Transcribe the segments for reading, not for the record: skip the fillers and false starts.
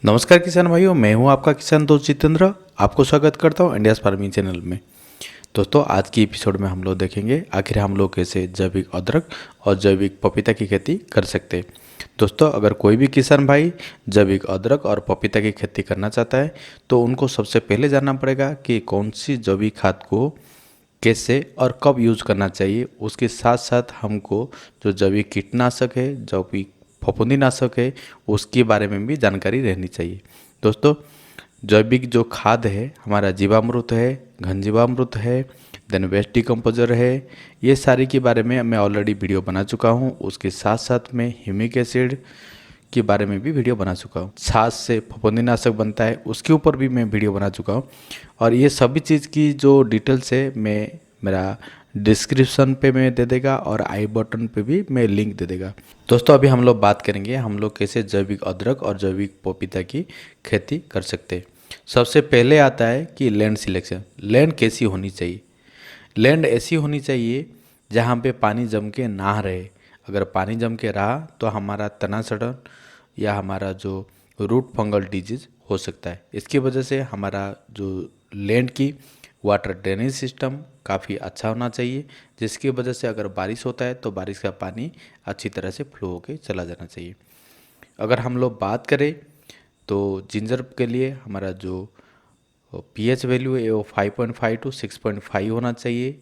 नमस्कार किसान भाइयों, मैं हूं आपका किसान दोस्त जितेंद्र। आपको स्वागत करता हूं इंडियाज़ फार्मिंग चैनल में। दोस्तों, आज की एपिसोड में हम लोग देखेंगे आखिर हम लोग कैसे जैविक अदरक और जैविक पपीता की खेती कर सकते हैं। दोस्तों, अगर कोई भी किसान भाई जैविक अदरक और पपीता की खेती करना चाहता है तो उनको सबसे पहले जानना पड़ेगा कि कौन सी जैविक खाद को कैसे और कब यूज़ करना चाहिए। उसके साथ साथ हमको जो जैविक कीटनाशक है, जैविक फफूंदीनाशक है, उसके बारे में भी जानकारी रहनी चाहिए। दोस्तों, जैविक जो खाद है हमारा जीवामृत है, घन जीवामृत है, देन वेस्ट डिकम्पोजर है, ये सारी के बारे में मैं ऑलरेडी वीडियो बना चुका हूँ। उसके साथ साथ में ह्यूमिक एसिड के बारे में भी वीडियो बना चुका हूँ। छाछ से फफूंदीनाशक बनता है, उसके ऊपर भी मैं वीडियो बना चुका हूँ। और ये सभी चीज़ की जो डिटेल्स है मैं मेरा डिस्क्रिप्शन पे मैं दे देगा और आई बटन पे भी मैं लिंक दे देगा। दोस्तों, अभी हम लोग बात करेंगे हम लोग कैसे जैविक अदरक और जैविक पपीता की खेती कर सकते हैं। सबसे पहले आता है कि लैंड सिलेक्शन। लैंड कैसी होनी चाहिए? लैंड ऐसी होनी चाहिए जहाँ पे पानी जम के ना रहे। अगर पानी जम के रहा तो हमारा तना सड़न या हमारा जो रूट फंगल डिजीज हो सकता है। इसकी वजह से हमारा जो लैंड की वाटर ड्रेनेज सिस्टम काफ़ी अच्छा होना चाहिए, जिसकी वजह से अगर बारिश होता है तो बारिश का पानी अच्छी तरह से फ्लो होके चला जाना चाहिए। अगर हम लोग बात करें तो जिंजर के लिए हमारा जो पीएच वैल्यू है वो 5.5 टू 6.5 होना चाहिए,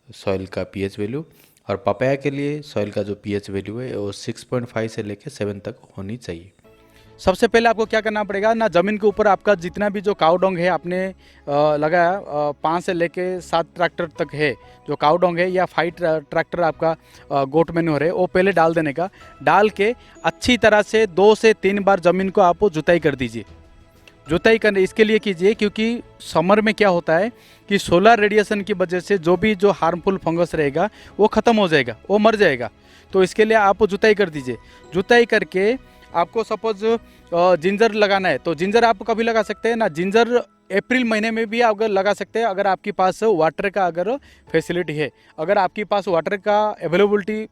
सॉइल का पीएच वैल्यू। और पपाया के लिए सॉइल का जो पीएच वैल्यू है वो 6.5 से लेकर 7 तक होनी चाहिए। सबसे पहले आपको क्या करना पड़ेगा ना, ज़मीन के ऊपर आपका जितना भी जो काउडोंग है आपने लगाया 5 से लेके 7 ट्रैक्टर तक है, जो काउडोंग है या 5 ट्रैक्टर आपका गोट मैन्योर है, वो पहले डाल देने का। डाल के अच्छी तरह से 2 से 3 बार ज़मीन को आप जुताई कर दीजिए। जुताई करने इसके लिए कीजिए क्योंकि समर में क्या होता है कि सोलर रेडिएशन की वजह से जो हार्मफुल फंगस रहेगा वो ख़त्म हो जाएगा, वो मर जाएगा। तो इसके लिए आप जुताई कर दीजिए। जुताई करके आपको सपोज जिंजर लगाना है तो जिंजर आप कभी लगा सकते हैं ना, जिंजर अप्रैल महीने में भी आप लगा सकते हैं अगर आपके पास वाटर का अगर फैसिलिटी है। अगर आपके पास वाटर का अवेलेबिलिटी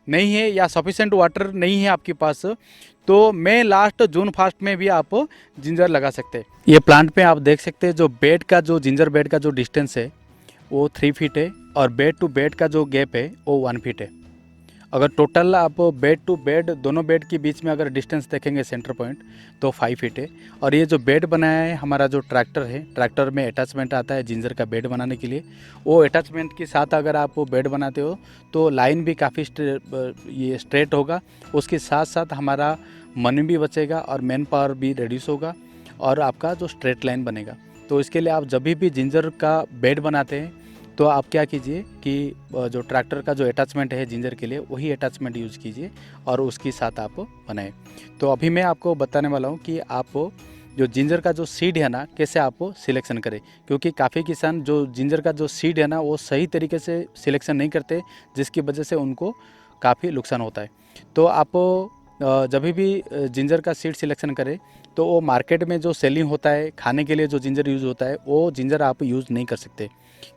नहीं है या सफिशेंट वाटर नहीं है आपके पास, तो मई लास्ट जून फर्स्ट में भी आप जिंजर लगा सकते हैं। ये प्लांट में आप देख सकते हैं जो बेड का जो जिंजर बेड का जो डिस्टेंस है वो 3 फीट है और बेड टू बेड का जो गैप है वो 1 फीट है। अगर टोटल आप बेड टू बेड दोनों बेड के बीच में अगर डिस्टेंस देखेंगे सेंटर पॉइंट तो 5 फीट है। और ये जो बेड बनाया है हमारा जो ट्रैक्टर है, ट्रैक्टर में अटैचमेंट आता है जिंजर का बेड बनाने के लिए। वो अटैचमेंट के साथ अगर आप वो बेड बनाते हो तो लाइन भी काफ़ी ये स्ट्रेट होगा। उसके साथ साथ हमारा मनी भी बचेगा और मैन पावर भी रिड्यूस होगा और आपका जो स्ट्रेट लाइन बनेगा। तो इसके लिए आप जब भी जिंजर का बेड बनाते हैं तो आप क्या कीजिए कि जो ट्रैक्टर का जो अटैचमेंट है जिंजर के लिए वही अटैचमेंट यूज़ कीजिए और उसके साथ आप बनाएं। तो अभी मैं आपको बताने वाला हूँ कि आप जो जिंजर का जो सीड है ना कैसे आप सिलेक्शन करें, क्योंकि काफ़ी किसान जो जिंजर का जो सीड है ना वो सही तरीके से सिलेक्शन नहीं करते, जिसकी वजह से उनको काफ़ी नुकसान होता है। तो आप जब भी जिंजर का सीड सिलेक्शन करें तो वो मार्केट में जो सेलिंग होता है खाने के लिए जो जिंजर यूज़ होता है वो जिंजर आप यूज़ नहीं कर सकते,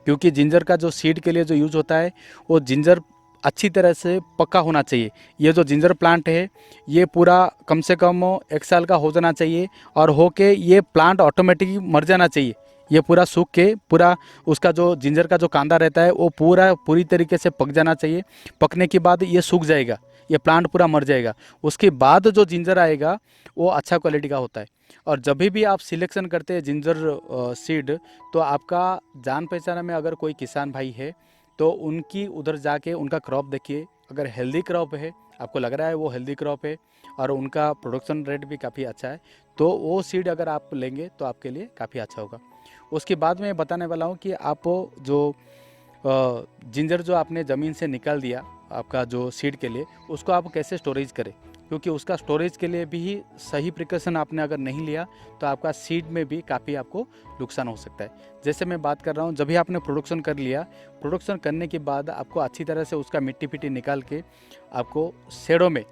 क्योंकि जिंजर का जो सीड के लिए जो यूज़ होता है वो जिंजर अच्छी तरह से पक्का होना चाहिए। ये जो जिंजर प्लांट है ये पूरा कम से कम 1 साल का हो जाना चाहिए और होके ये प्लांट ऑटोमेटिक मर जाना चाहिए। ये पूरा सूख के पूरा उसका जो जिंजर का जो कांदा रहता है वो पूरी तरीके से पक जाना चाहिए। पकने के बाद ये सूख जाएगा, ये प्लांट पूरा मर जाएगा। उसके बाद जो जिंजर आएगा वो अच्छा क्वालिटी का होता है। और जब भी आप सिलेक्शन करते हैं जिंजर सीड, तो आपका जान पहचान में अगर कोई किसान भाई है तो उनकी उधर जाके उनका क्रॉप देखिए। अगर हेल्दी क्रॉप है, आपको लग रहा है वो हेल्दी क्रॉप है और उनका प्रोडक्शन रेट भी काफ़ी अच्छा है, तो वो सीड अगर आप लेंगे तो आपके लिए काफ़ी अच्छा होगा। उसके बाद मैं बताने वाला हूँ कि आप जो जिंजर जो आपने ज़मीन से निकाल दिया आपका जो सीड के लिए, उसको आप कैसे स्टोरेज करें, क्योंकि उसका स्टोरेज के लिए भी सही प्रिकॉशन आपने अगर नहीं लिया तो आपका सीड में भी काफ़ी आपको नुकसान हो सकता है। जैसे मैं बात कर रहा हूँ, जब भी आपने प्रोडक्शन कर लिया, प्रोडक्शन करने के बाद आपको अच्छी तरह से उसका मिट्टी पिट्टी निकाल के आपको शेडों में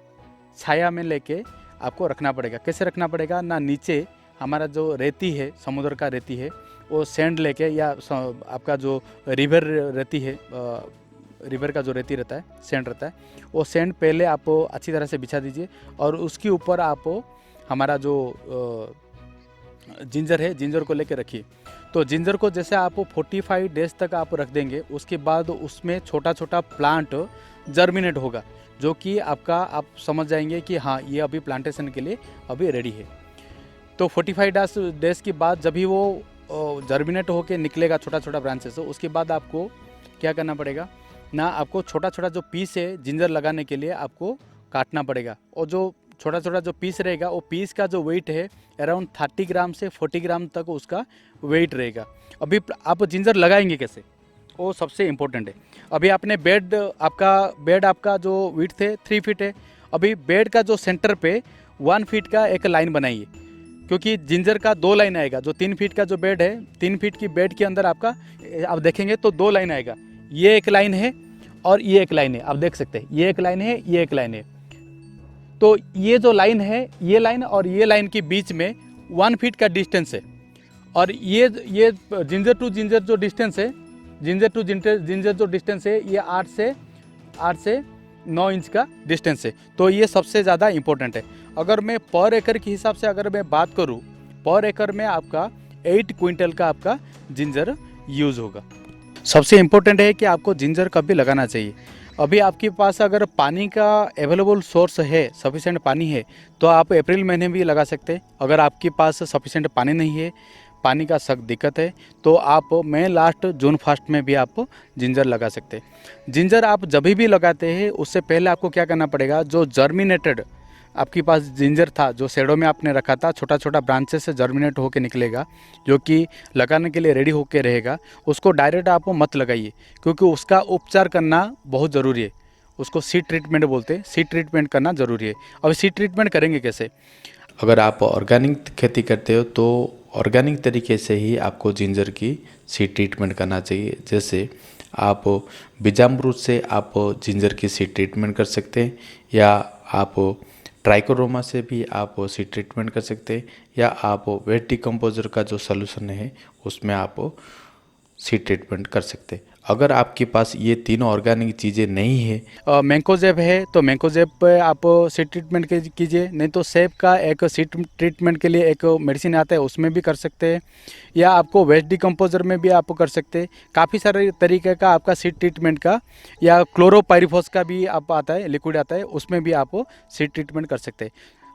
छाया में लेके आपको रखना पड़ेगा। कैसे रखना पड़ेगा ना, नीचे हमारा जो रेती है, समुद्र का रेती है, वो सैंड लेके या आपका जो रिवर रेती है, रिवर का जो रेती रहता है, सैंड रहता है, वो सैंड पहले आप अच्छी तरह से बिछा दीजिए और उसके ऊपर आप हमारा जो जिंजर है, जिंजर को लेके रखिए। तो जिंजर को जैसे आप 45 डेज तक आप रख देंगे, उसके बाद उसमें छोटा छोटा प्लांट जर्मिनेट होगा, जो कि आपका आप समझ जाएंगे कि हाँ ये अभी प्लांटेशन के लिए अभी रेडी है। तो 45 डेज के बाद जब भी वो जर्मिनेट होके निकलेगा छोटा छोटा ब्रांचेस, उसके बाद आपको क्या करना पड़ेगा ना, आपको छोटा छोटा जो पीस है जिंजर लगाने के लिए आपको काटना पड़ेगा। और जो छोटा छोटा जो पीस रहेगा, वो पीस का जो वेट है अराउंड 30 ग्राम से 40 ग्राम तक उसका वेट रहेगा। अभी आप जिंजर लगाएंगे कैसे, वो सबसे इम्पोर्टेंट है। अभी आपने बेड आपका जो विड्थ है 3 फीट है। अभी बेड का जो सेंटर पे 1 फीट का एक लाइन बनाइए, क्योंकि जिंजर का 2 लाइन आएगा। जो 3 फीट का जो बेड है, 3 फीट की बेड के अंदर आपका आप देखेंगे तो 2 लाइन आएगा। ये एक लाइन है और ये एक लाइन है, आप देख सकते हैं ये एक लाइन है, ये एक लाइन है। तो ये जो लाइन है, ये लाइन और ये लाइन के बीच में 1 फीट का डिस्टेंस है। और ये जिंजर टू जिंजर जो डिस्टेंस है, जिंजर टू जिंजर जो डिस्टेंस है, ये 8 से 9 इंच का डिस्टेंस है। तो ये सबसे ज़्यादा इम्पोर्टेंट है। अगर मैं पर एकड़ के हिसाब से अगर मैं बात करूँ, पर एकड़ में आपका 8 क्विंटल का आपका जिंजर यूज़ होगा। सबसे इम्पोर्टेंट है कि आपको जिंजर कब भी लगाना चाहिए। अभी आपके पास अगर पानी का अवेलेबल सोर्स है, सफिशेंट पानी है, तो आप अप्रैल महीने भी लगा सकते हैं। अगर आपके पास सफिशेंट पानी नहीं है, पानी का सख्त दिक्कत है, तो आप मई लास्ट जून फर्स्ट में भी आप जिंजर लगा सकते हैं। जिंजर आप जब भी लगाते हैं उससे पहले आपको क्या करना पड़ेगा, जो जर्मिनेटेड आपके पास जिंजर था, जो शेडो में आपने रखा था, छोटा छोटा ब्रांचेस से जर्मिनेट होकर निकलेगा, जो कि लगाने के लिए रेडी होकर रहेगा, उसको डायरेक्ट आप मत लगाइए, क्योंकि उसका उपचार करना बहुत ज़रूरी है। उसको सीड ट्रीटमेंट बोलते हैं, सीड ट्रीटमेंट करना ज़रूरी है। अब सीड ट्रीटमेंट करेंगे कैसे? अगर आप ऑर्गेनिक खेती करते हो तो ऑर्गेनिक तरीके से ही आपको जिंजर की सीड ट्रीटमेंट करना चाहिए। जैसे आप बीजामृत से आप जिंजर की सीड ट्रीटमेंट कर सकते हैं, या आप ट्राइकोडर्मा से भी आप सीड ट्रीटमेंट कर सकते हैं, या आप वेट डिकम्पोजर का जो सॉल्यूशन है उसमें आप सीड ट्रीटमेंट कर सकते हैं। अगर आपके पास ये तीनों ऑर्गेनिक चीज़ें नहीं है, मैंकोजेब है तो मैंकोजेब पे आप सीड ट्रीटमेंट कीजिए, नहीं तो सेब का एक सीड ट्रीटमेंट के लिए एक मेडिसिन आता है, उसमें भी कर सकते हैं, या आपको वेस्ट डिकम्पोजर में भी आप कर सकते हैं। काफ़ी सारे तरीके का आपका सीड ट्रीटमेंट का, या क्लोरोपाइरिफॉस का भी आप आता है, लिक्विड आता है, उसमें भी आप सीड ट्रीटमेंट कर सकते हैं।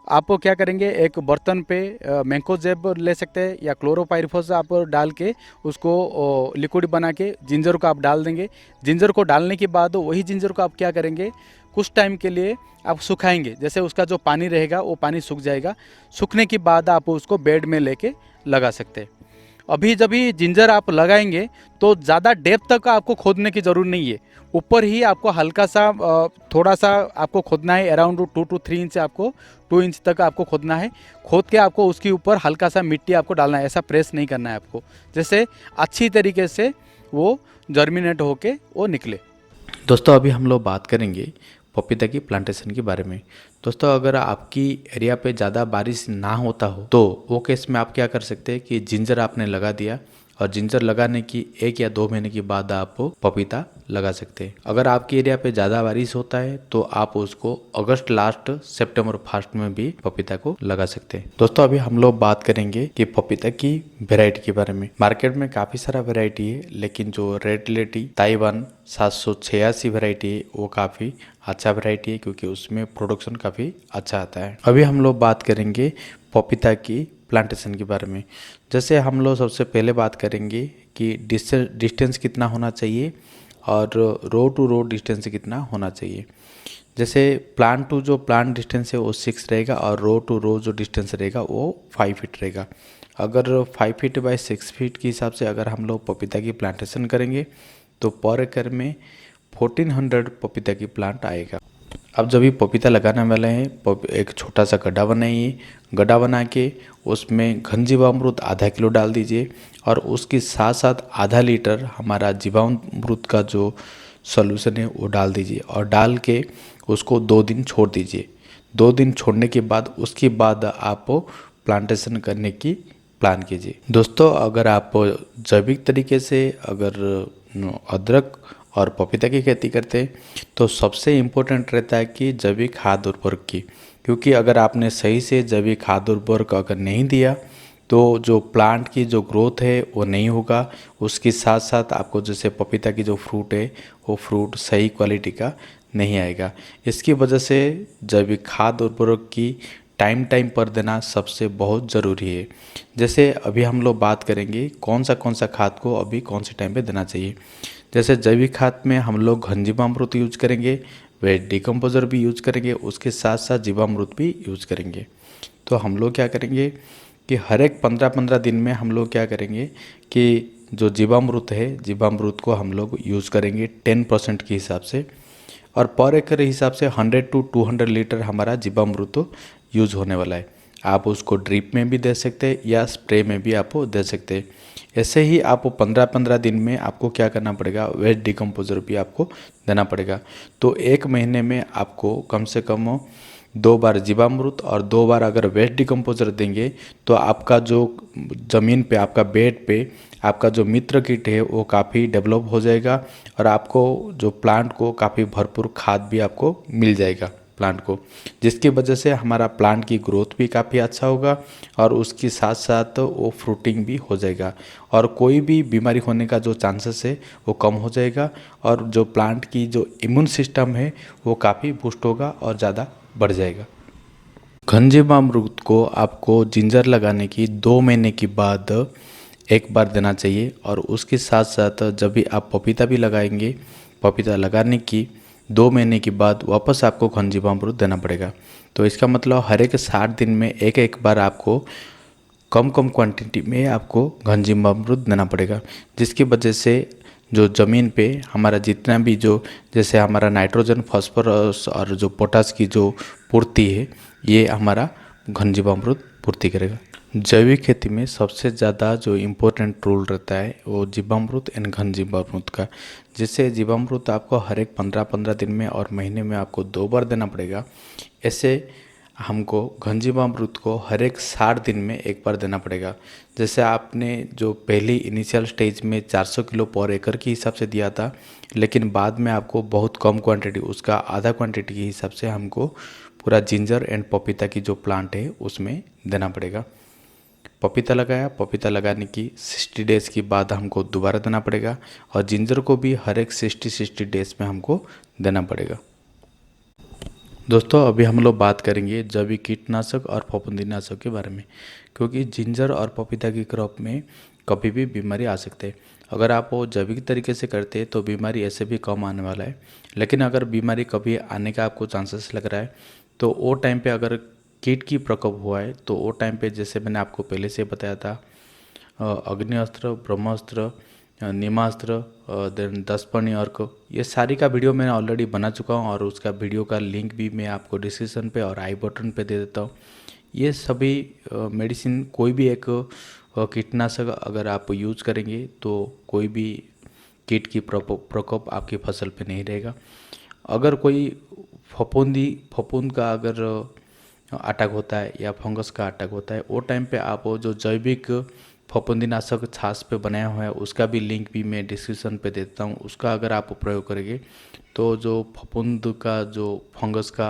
आप क्या करेंगे, एक बर्तन पे मैंकोजेब ले सकते हैं, या क्लोरोपाइरिफॉस आप डाल के उसको लिक्विड बना के जिंजर को आप डाल देंगे। जिंजर को डालने के बाद वही जिंजर को आप क्या करेंगे, कुछ टाइम के लिए आप सुखाएंगे। जैसे उसका जो पानी रहेगा वो पानी सूख जाएगा। सूखने के बाद आप उसको बेड में लेके लगा सकते हैं। अभी जब भी जिंजर आप लगाएंगे तो ज़्यादा डेप्थ तक आपको खोदने की ज़रूरत नहीं है। ऊपर ही आपको हल्का सा थोड़ा सा आपको खोदना है, अराउंड 2 to 3 इंच, आपको 2 इंच तक आपको खोदना है। खोद के आपको उसके ऊपर हल्का सा मिट्टी आपको डालना है, ऐसा प्रेस नहीं करना है आपको, जैसे अच्छी तरीके से वो जर्मिनेट होके वो निकले। दोस्तों अभी हम लोग बात करेंगे पपीता की प्लांटेशन के बारे में। दोस्तों अगर आपकी एरिया पे ज़्यादा बारिश ना होता हो तो वो केस में आप क्या कर सकते हैं कि जिंजर आपने लगा दिया, और जिंजर लगाने की 1 या 2 महीने के बाद आप पपीता लगा सकते हैं। अगर आपके एरिया पे ज़्यादा बारिश होता है तो आप उसको अगस्त लास्ट सितंबर फर्स्ट में भी पपीता को लगा सकते हैं। दोस्तों अभी हम लोग बात करेंगे कि पपीता की वेराइटी के बारे में। मार्केट में काफ़ी सारा वेराइटी है, लेकिन जो रेड लेडी ताइवान 786 वेराइटी है वो काफ़ी अच्छा वेराइटी है, क्योंकि उसमें प्रोडक्शन काफ़ी अच्छा आता है। अभी हम लोग बात करेंगे पपीता की प्लांटेशन के बारे में। जैसे हम लोग सबसे पहले बात करेंगे कि डिस्टेंस कितना होना चाहिए और रो टू रो डिस्टेंस कितना होना चाहिए। जैसे प्लांट टू जो प्लांट डिस्टेंस है वो 6 रहेगा, और रो टू रो जो डिस्टेंस रहेगा वो 5 फीट रहेगा। अगर 5 फीट बाय 6 फीट के हिसाब से अगर हम लोग पपीता की प्लांटेशन करेंगे तो पर एकड़ में 1400 पपीता की प्लांट आएगा। अब जब भी पपीता लगाने वाले हैं, एक छोटा सा गड्ढा बनाइए। गड्ढा बना के उसमें घन जीवामृत आधा किलो डाल दीजिए, और उसके साथ साथ आधा लीटर हमारा जीवामृत का जो सॉल्यूशन है वो डाल दीजिए, और डाल के उसको 2 दिन छोड़ दीजिए। 2 दिन छोड़ने के बाद उसके बाद आप प्लांटेशन करने की प्लान कीजिए। दोस्तों अगर आप जैविक तरीके से अगर अदरक और पपीता की खेती करते हैं तो सबसे इम्पोर्टेंट रहता है कि जैविक खाद उर्वरक की, क्योंकि अगर आपने सही से जैविक खाद उर्वरक अगर नहीं दिया तो जो प्लांट की जो ग्रोथ है वो नहीं होगा। उसके साथ साथ आपको जैसे पपीता की जो फ्रूट है वो फ्रूट सही क्वालिटी का नहीं आएगा। इसकी वजह से जैविक खाद उर्वरक की टाइम टाइम पर देना सबसे बहुत ज़रूरी है। जैसे अभी हम लोग बात करेंगे कौन सा खाद को अभी कौन से टाइम पे देना चाहिए। जैसे जैविक खाद में हम लोग घनजीवामृत यूज करेंगे, वेट डिकम्पोजर भी यूज करेंगे, उसके साथ साथ जीवामृत भी यूज करेंगे। तो हम लोग क्या करेंगे कि हर एक 15-15 दिन में हम लोग क्या करेंगे कि जो जीवामृत है जीवामृत को हम लोग यूज़ करेंगे 10% के हिसाब से, और पर एकड़ हिसाब से 100 to 200 लीटर हमारा जीवामृत यूज होने वाला है। आप उसको ड्रिप में भी दे सकते हैं या स्प्रे में भी आप दे सकते हैं। ऐसे ही आप 15-15 दिन में आपको क्या करना पड़ेगा, वेस्ट डिकम्पोजर भी आपको देना पड़ेगा। तो एक महीने में आपको कम से कम 2 बार जीवामृत और 2 बार अगर वेस्ट डिकम्पोजर देंगे तो आपका जो ज़मीन पे आपका बेड पे आपका जो मित्र किट है वो काफ़ी डेवलप हो जाएगा और आपको जो प्लांट को काफ़ी भरपूर खाद भी आपको मिल जाएगा प्लांट को, जिसकी वजह से हमारा प्लांट की ग्रोथ भी काफ़ी अच्छा होगा और उसके साथ साथ वो फ्रूटिंग भी हो जाएगा और कोई भी बीमारी होने का जो चांसेस है वो कम हो जाएगा और जो प्लांट की जो इम्यून सिस्टम है वो काफ़ी बूस्ट होगा और ज़्यादा बढ़ जाएगा। घनजीवामृत को आपको जिंजर लगाने की 2 महीने के बाद एक बार देना चाहिए और उसके साथ साथ जब भी आप पपीता भी लगाएंगे, पपीता लगाने की 2 महीने के बाद वापस आपको घनजीवामृत देना पड़ेगा। तो इसका मतलब हर एक 60 दिन में एक बार आपको कम क्वांटिटी में आपको घनजीवामृत देना पड़ेगा, जिसकी वजह से जो ज़मीन पे हमारा जितना भी जो जैसे हमारा नाइट्रोजन, फास्फोरस और जो पोटास की जो पूर्ति है ये हमारा घनजीवामृत पूर्ति करेगा। जैविक खेती में सबसे ज़्यादा जो इम्पोर्टेंट रोल रहता है वो जीवामृत एंड घनजीवामृत का, जिससे जीवामृत आपको हर एक 15-15 दिन में और महीने में आपको 2 बार देना पड़ेगा। ऐसे हमको घनजीवामृत को हर एक 60 दिन में एक बार देना पड़ेगा। जैसे आपने जो पहली इनिशियल स्टेज में 400 किलो पर एकड़ के हिसाब से दिया था, लेकिन बाद में आपको बहुत कम क्वांटिटी, उसका आधा क्वांटिटी के हिसाब से हमको पूरा जिंजर एंड पपीता की जो प्लांट है उसमें देना पड़ेगा। पपीता लगाया, पपीता लगाने की 60 डेज़ के बाद हमको दोबारा देना पड़ेगा और जिंजर को भी हर एक 60 डेज़ में हमको देना पड़ेगा। दोस्तों अभी हम लोग बात करेंगे जैविक कीटनाशक और फफूंदीनाशक के बारे में, क्योंकि जिंजर और पपीता की क्रॉप में कभी भी बीमारी आ सकते हैं। अगर आप वो जैविक तरीके से करते हैं तो बीमारी ऐसे भी कम आने वाला है, लेकिन अगर बीमारी कभी आने का आपको चांसेस लग रहा है तो वो टाइम पे अगर कीट की प्रकोप हुआ है तो वो टाइम पे जैसे मैंने आपको पहले से बताया था अग्निअस्त्र, ब्रह्मास्त्र, नीमास्त्र, देन 10 पानी अर्क, ये सारी का वीडियो मैंने ऑलरेडी बना चुका हूँ और उसका वीडियो का लिंक भी मैं आपको डिस्क्रिप्शन पे और आई बटन पे दे देता हूँ। ये सभी मेडिसिन कोई भी एक कीटनाशक अगर आप यूज करेंगे तो कोई भी कीट की प्रकोप आपकी फसल पे नहीं रहेगा। अगर कोई फफूंद का अगर अटैक होता है या फंगस का अटैक होता है वो टाइम पे आप जो जैविक फफूंदीनाशक छाछ पे बनाया हुआ है उसका भी लिंक भी मैं डिस्क्रिप्शन पे देता हूँ। उसका अगर आप प्रयोग करेंगे तो जो फफूंद का जो फंगस का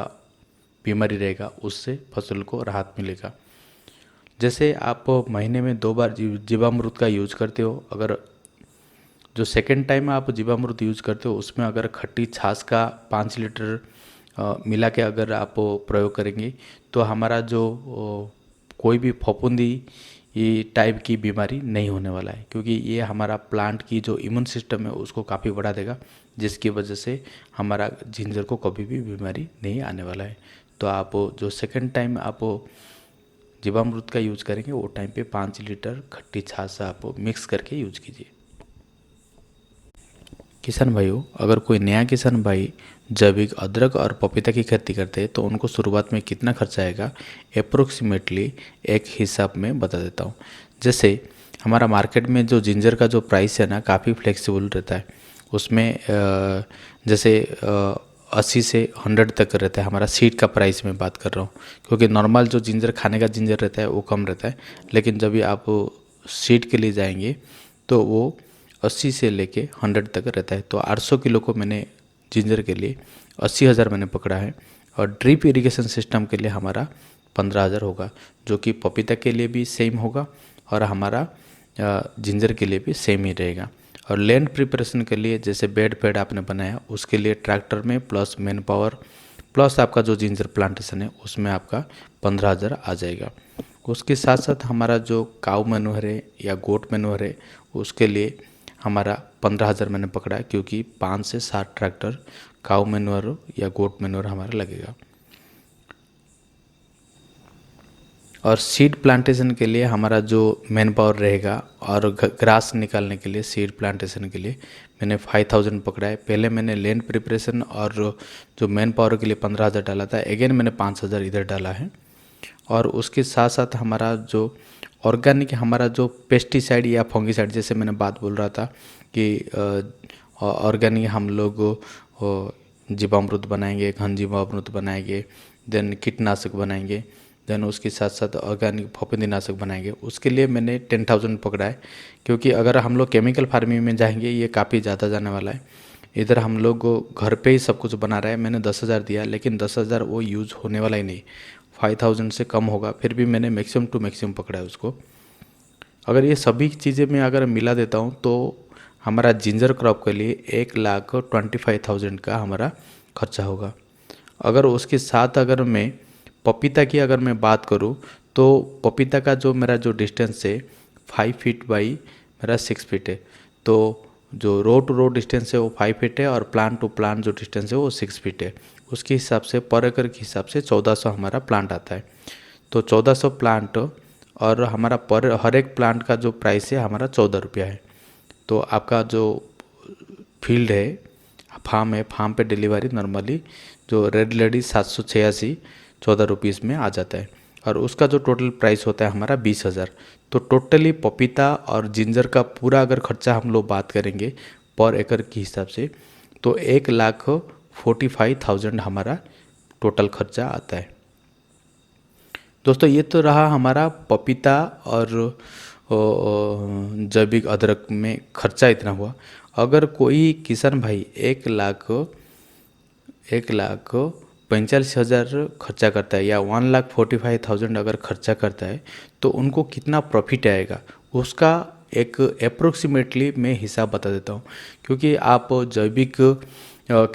बीमारी रहेगा उससे फसल को राहत मिलेगा। जैसे आप महीने में 2 बार जीवामृत का यूज करते हो, अगर जो सेकेंड टाइम आप जीवामृत यूज करते हो उसमें अगर खट्टी छाछ का 5 लीटर मिला के अगर आप प्रयोग करेंगे तो हमारा जो कोई भी फफूंदी ये टाइप की बीमारी नहीं होने वाला है, क्योंकि ये हमारा प्लांट की जो इम्यून सिस्टम है उसको काफ़ी बढ़ा देगा, जिसकी वजह से हमारा जिंजर को कभी भी बीमारी नहीं आने वाला है। तो आप जो सेकंड टाइम आप जीवामृत का यूज करेंगे वो टाइम पे 5 लीटर खट्टी छाछ आप मिक्स करके यूज कीजिए। किसान भाइयों, अगर कोई नया किसान भाई जैविक अदरक और पपीता की खेती करते हैं तो उनको शुरुआत में कितना खर्चा आएगा अप्रोक्सीमेटली एक हिसाब में बता देता हूँ। जैसे हमारा मार्केट में जो जिंजर का जो प्राइस है ना काफ़ी फ्लेक्सिबल रहता है, उसमें जैसे 80 से 100 तक रहता है। हमारा सीड का प्राइस में बात कर रहा हूँ, क्योंकि नॉर्मल जो जिंजर खाने का जिंजर रहता है वो कम रहता है, लेकिन जब भी आप सीड के लिए जाएंगे तो वो 80 से लेके 100 तक रहता है। तो 800 किलो को मैंने जिंजर के लिए 80,000 मैंने पकड़ा है और ड्रिप इरिगेशन सिस्टम के लिए हमारा 15,000 होगा, जो कि पपीता के लिए भी सेम होगा और हमारा जिंजर के लिए भी सेम ही रहेगा। और लैंड प्रिपरेशन के लिए जैसे बेड पेड़ आपने बनाया उसके लिए ट्रैक्टर में प्लस मैन पावर प्लस आपका जो जिंजर प्लांटेशन है उसमें आपका 15,000 आ जाएगा। उसके साथ साथ हमारा जो काऊ मैन्योर है या गोट मैन्योर है उसके लिए हमारा 15,000 मैंने पकड़ा है, क्योंकि 5 से 7 ट्रैक्टर काऊ मैन्योर या गोट मैन्योर हमारा लगेगा। और सीड प्लांटेशन के लिए हमारा जो मैन पावर रहेगा और ग्रास निकालने के लिए सीड प्लांटेशन के लिए मैंने 5,000 पकड़ा है। पहले मैंने लैंड प्रिपरेशन और जो मैन पावर के लिए 15,000 डाला था, अगेन मैंने 5,000 इधर डाला है। और उसके साथ साथ हमारा जो ऑर्गेनिक हमारा जो पेस्टिसाइड या फंगिसाइड, जैसे मैंने बात बोल रहा था कि ऑर्गेनिक हम लोग जीवामृत बनाएंगे, घन जीवामृत बनाएंगे, देन कीटनाशक बनाएंगे, देन उसके साथ साथ ऑर्गेनिक फफूंदीनाशक बनाएंगे। उसके लिए मैंने 10,000 पकड़ा है, क्योंकि अगर हम लोग केमिकल फार्मिंग में जाएंगे ये काफ़ी ज़्यादा जाने वाला है। इधर हम लोग घर पे ही सब कुछ बना रहे हैं। मैंने 10,000 दिया, लेकिन 10,000 वो यूज़ होने वाला ही नहीं, 5,000 से कम होगा। फिर भी मैंने मैक्सिमम टू मैक्सिमम पकड़ा है उसको। अगर ये सभी चीज़ें मैं अगर मिला देता हूँ तो हमारा जिंजर क्रॉप के लिए 1,25,000 का हमारा खर्चा होगा। अगर उसके साथ अगर मैं पपीता की अगर मैं बात करूँ तो पपीता का जो मेरा जो डिस्टेंस है 5 फीट बाई मेरा 6 फीट है। तो जो रो टू रो डिस्टेंस है वो 5 फीट है और प्लांट टू प्लांट जो डिस्टेंस है वो 6 फीट है। उसके हिसाब से पर एकड़ के हिसाब से 1,400 हमारा प्लांट आता है। तो 1,400 प्लांट और हमारा पर हर एक प्लांट का जो प्राइस है हमारा 14 रुपया है। तो आपका जो फील्ड है, फार्म है, फार्म पे डिलीवरी नॉर्मली जो रेड लेडी 786 14 रुपीज़ में आ जाता है। और उसका जो टोटल प्राइस होता है हमारा 20,000। तो टोटली पपीता और जिंजर का पूरा अगर खर्चा हम लोग बात करेंगे पर एकड़ के हिसाब से तो 1,45,000 हमारा टोटल खर्चा आता है। दोस्तों ये तो रहा हमारा पपीता और जैविक अदरक में खर्चा इतना हुआ। अगर कोई किसान भाई 1,45,000 खर्चा करता है या 1,45,000 अगर खर्चा करता है तो उनको कितना प्रॉफिट आएगा उसका एक अप्रोक्सीमेटली मैं हिसाब बता देता हूँ। क्योंकि आप जैविक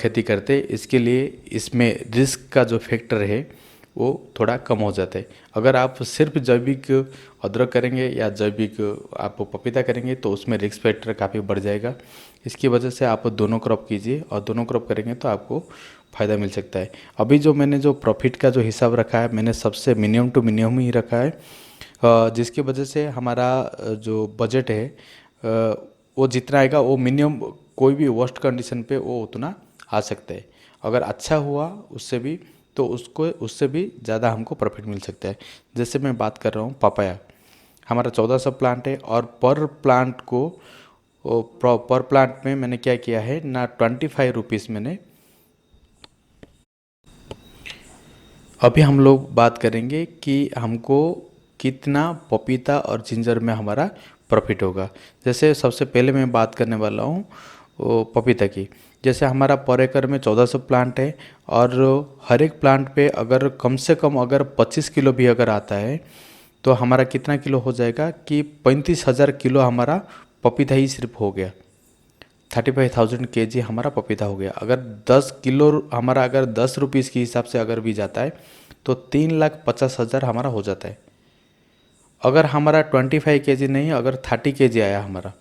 खेती करते इसके लिए इसमें रिस्क का जो फैक्टर है वो थोड़ा कम हो जाता है। अगर आप सिर्फ जैविक अदरक करेंगे या जैविक आप पपीता करेंगे तो उसमें रिस्क फैक्टर काफ़ी बढ़ जाएगा। इसकी वजह से आप दोनों क्रॉप कीजिए और दोनों क्रॉप करेंगे तो आपको फ़ायदा मिल सकता है। अभी जो मैंने जो प्रॉफिट का जो हिसाब रखा है मैंने सबसे मिनिमम टू मिनिमम ही रखा है, जिसकी वजह से हमारा जो बजट है वो जितना आएगा वो मिनिमम कोई भी वर्स्ट कंडीशन पे वो उतना आ सकता है। अगर अच्छा हुआ उससे भी तो उससे भी ज़्यादा हमको प्रॉफिट मिल सकता है। जैसे मैं बात कर रहा हूँ पपाया, हमारा 1,400 प्लांट है और पर प्लांट को पर प्लांट में मैंने क्या किया है ना 25 रुपीज़ मैंने। अभी हम लोग बात करेंगे कि हमको कितना पपीता और जिंजर में हमारा प्रॉफिट होगा। जैसे सबसे पहले मैं बात करने वाला हूँ पपीता की। जैसे हमारा पर एकड़ में 1,400 प्लांट है और हर एक प्लांट पे अगर कम से कम अगर 25 किलो भी अगर आता है तो हमारा कितना किलो हो जाएगा कि 35,000 किलो हमारा पपीता ही सिर्फ हो गया। 35,000 kg हमारा पपीता हो गया। अगर 10 किलो हमारा अगर 10 रुपीज़ के हिसाब से अगर भी जाता है तो 3,50,000 हमारा हो जाता है। अगर हमारा 25 kg नहीं अगर 30 kg आया हमारा,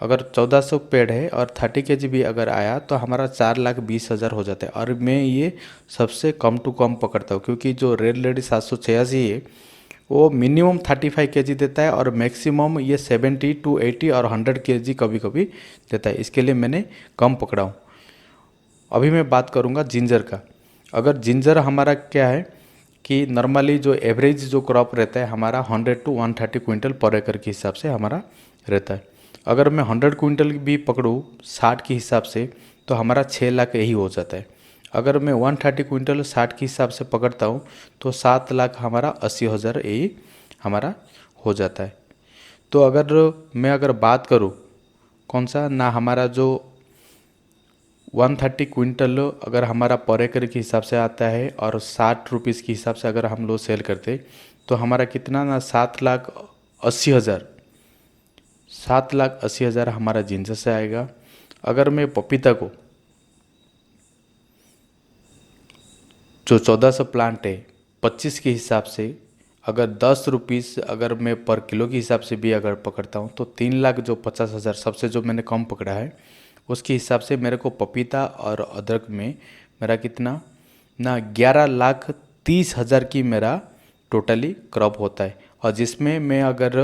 अगर 1,400 पेड़ है और 30 kg भी अगर आया तो हमारा 4,20,000 हो जाता है। और मैं ये सबसे कम टू कम पकड़ता हूँ क्योंकि जो रेड लेडी 786 है वो मिनिमम 35 kg देता है और मैक्सिमम ये 70 to 80 और 100 kg कभी कभी देता है। इसके लिए मैंने कम पकड़ा हूँ। अभी मैं बात करूँगा जिंजर का। अगर जिंजर हमारा क्या है कि नॉर्मली जो एवरेज जो क्रॉप रहता है हमारा 100 to 130 क्विंटल पर एकड़ के हिसाब से हमारा रहता है। अगर मैं 100 क्विंटल भी पकड़ूँ 60 के हिसाब से तो हमारा 6 लाख यही हो जाता है। अगर मैं 130 क्विंटल 60 के हिसाब से पकड़ता हूँ तो 7 लाख हमारा 80,000 यही हमारा हो जाता है। तो अगर मैं बात करूँ कौन सा ना हमारा जो 130 क्विंटल अगर हमारा पर एकड़ के हिसाब से आता है और 60 रुपीज़ के हिसाब से अगर हम लोग सेल करते तो हमारा कितना ना 7,80,000 7,80,000 हमारा जिंजर से आएगा। अगर मैं पपीता को जो 1400 प्लांट है 25 के हिसाब से अगर 10 रुपीज़ अगर मैं पर किलो के हिसाब से भी अगर पकड़ता हूँ तो 3,50,000 सबसे जो मैंने कम पकड़ा है उसके हिसाब से मेरे को पपीता और अदरक में मेरा कितना ना 11,30,000 की मेरा टोटली क्रॉप होता है। और जिसमें मैं अगर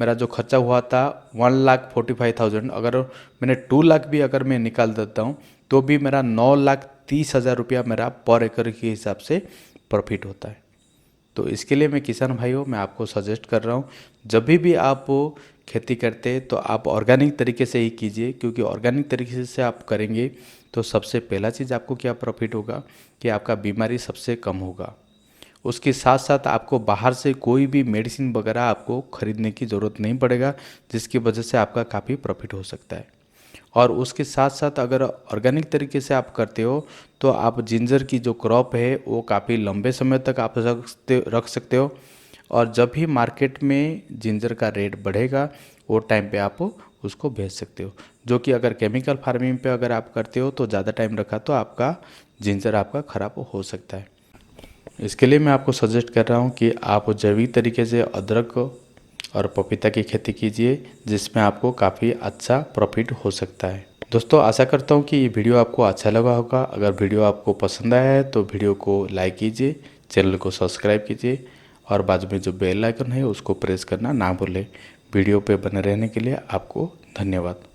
मेरा जो खर्चा हुआ था 1,45,000 अगर मैंने 2 लाख भी अगर मैं निकाल देता हूँ तो भी मेरा 9,30,000 रुपया मेरा पर एकड़ के हिसाब से प्रॉफिट होता है। तो इसके लिए मैं किसान भाइयों मैं आपको सजेस्ट कर रहा हूँ जब भी आप खेती करते हैं तो आप ऑर्गेनिक तरीके से ही कीजिए, क्योंकि ऑर्गेनिक तरीके से आप करेंगे तो सबसे पहला चीज़ आपको क्या प्रॉफिट होगा कि आपका बीमारी सबसे कम होगा। उसके साथ साथ आपको बाहर से कोई भी मेडिसिन वगैरह आपको खरीदने की ज़रूरत नहीं पड़ेगा, जिसकी वजह से आपका काफ़ी प्रॉफिट हो सकता है। और उसके साथ साथ अगर ऑर्गेनिक तरीके से आप करते हो तो आप जिंजर की जो क्रॉप है वो काफ़ी लंबे समय तक आप रख सकते हो। और जब भी मार्केट में जिंजर का रेट बढ़ेगा वो टाइम पे आप उसको बेच सकते हो, जो कि अगर केमिकल फार्मिंग पे अगर आप करते हो तो ज़्यादा टाइम रखा तो आपका जिंजर आपका ख़राब हो सकता है। इसके लिए मैं आपको सजेस्ट कर रहा हूँ कि आप जैविक तरीके से अदरक और पपीता की खेती कीजिए, जिसमें आपको काफ़ी अच्छा प्रॉफिट हो सकता है। दोस्तों आशा करता हूँ कि ये वीडियो आपको अच्छा लगा होगा। अगर वीडियो आपको पसंद आया है तो वीडियो को लाइक कीजिए, चैनल को सब्सक्राइब कीजिए और बाजू में जो बेल आइकन है उसको प्रेस करना ना भूलें। वीडियो पे बने रहने के लिए आपको धन्यवाद।